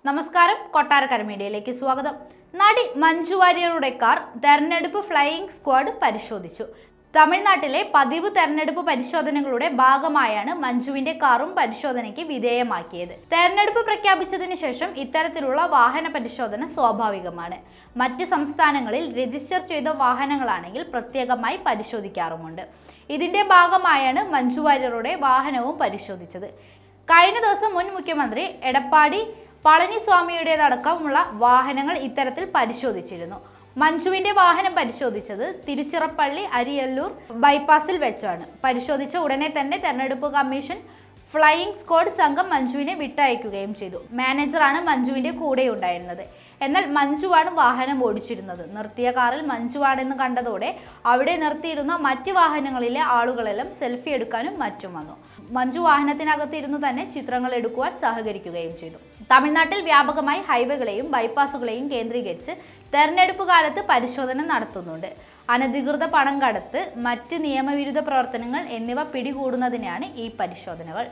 നമസ്കാരം, കൊട്ടാരക്കര മീഡിയയിലേക്ക് സ്വാഗതം. നടി മഞ്ജു വാര്യരുടെ കാർ തെരഞ്ഞെടുപ്പ് ഫ്ലൈയിംഗ് സ്ക്വാഡ് പരിശോധിച്ചു. തമിഴ്നാട്ടിലെ പതിവ് തെരഞ്ഞെടുപ്പ് പരിശോധനകളുടെ ഭാഗമായാണ് മഞ്ജുവിന്റെ കാറും പരിശോധനയ്ക്ക് വിധേയമാക്കിയത്. തെരഞ്ഞെടുപ്പ് പ്രഖ്യാപിച്ചതിന് ശേഷം ഇത്തരത്തിലുള്ള വാഹന പരിശോധന സ്വാഭാവികമാണ്. മറ്റ് സംസ്ഥാനങ്ങളിൽ രജിസ്റ്റർ ചെയ്ത വാഹനങ്ങളാണെങ്കിൽ പ്രത്യേകമായി പരിശോധിക്കാറുമുണ്ട്. ഇതിന്റെ ഭാഗമായാണ് മഞ്ജു വാര്യരുടെ വാഹനവും പരിശോധിച്ചത്. കഴിഞ്ഞ ദിവസം മുൻ മുഖ്യമന്ത്രി എടപ്പാടി പളനിസ്വാമിയുടേതടക്കമുള്ള വാഹനങ്ങൾ ഇത്തരത്തിൽ പരിശോധിച്ചിരുന്നു. മഞ്ജുവിന്റെ വാഹനം പരിശോധിച്ചത് തിരുച്ചിറപ്പള്ളി അരിയല്ലൂർ ബൈപ്പാസിൽ വെച്ചാണ്. പരിശോധിച്ച ഉടനെ തന്നെ തെരഞ്ഞെടുപ്പ് കമ്മീഷൻ ഫ്ലൈയിംഗ് സ്ക്വാഡ് സംഘം മഞ്ജുവിനെ വിട്ടയക്കുകയും ചെയ്തു. മാനേജറാണ് മഞ്ജുവിന്റെ കൂടെ ഉണ്ടായിരുന്നത്. എന്നാൽ മഞ്ജുവാണ് വാഹനം ഓടിച്ചിരുന്നത്. നിർത്തിയ കാറിൽ മഞ്ജുവാണെന്ന് കണ്ടതോടെ അവിടെ നിർത്തിയിരുന്ന മറ്റ് വാഹനങ്ങളിലെ ആളുകളെല്ലാം സെൽഫി എടുക്കാനും മറ്റും വന്നു. മഞ്ജു വാഹനത്തിനകത്തിരുന്നു തന്നെ ചിത്രങ്ങൾ എടുക്കുവാൻ സഹകരിക്കുകയും ചെയ്തു. തമിഴ്നാട്ടിൽ വ്യാപകമായി ഹൈവേകളെയും ബൈപ്പാസുകളെയും കേന്ദ്രീകരിച്ച് തെരഞ്ഞെടുപ്പ് കാലത്ത് പരിശോധന നടത്തുന്നുണ്ട്. അനധികൃത പണം കടത്ത്, മറ്റ് നിയമവിരുദ്ധ പ്രവർത്തനങ്ങൾ എന്നിവ പിടികൂടുന്നതിനാണ് ഈ പരിശോധനകൾ.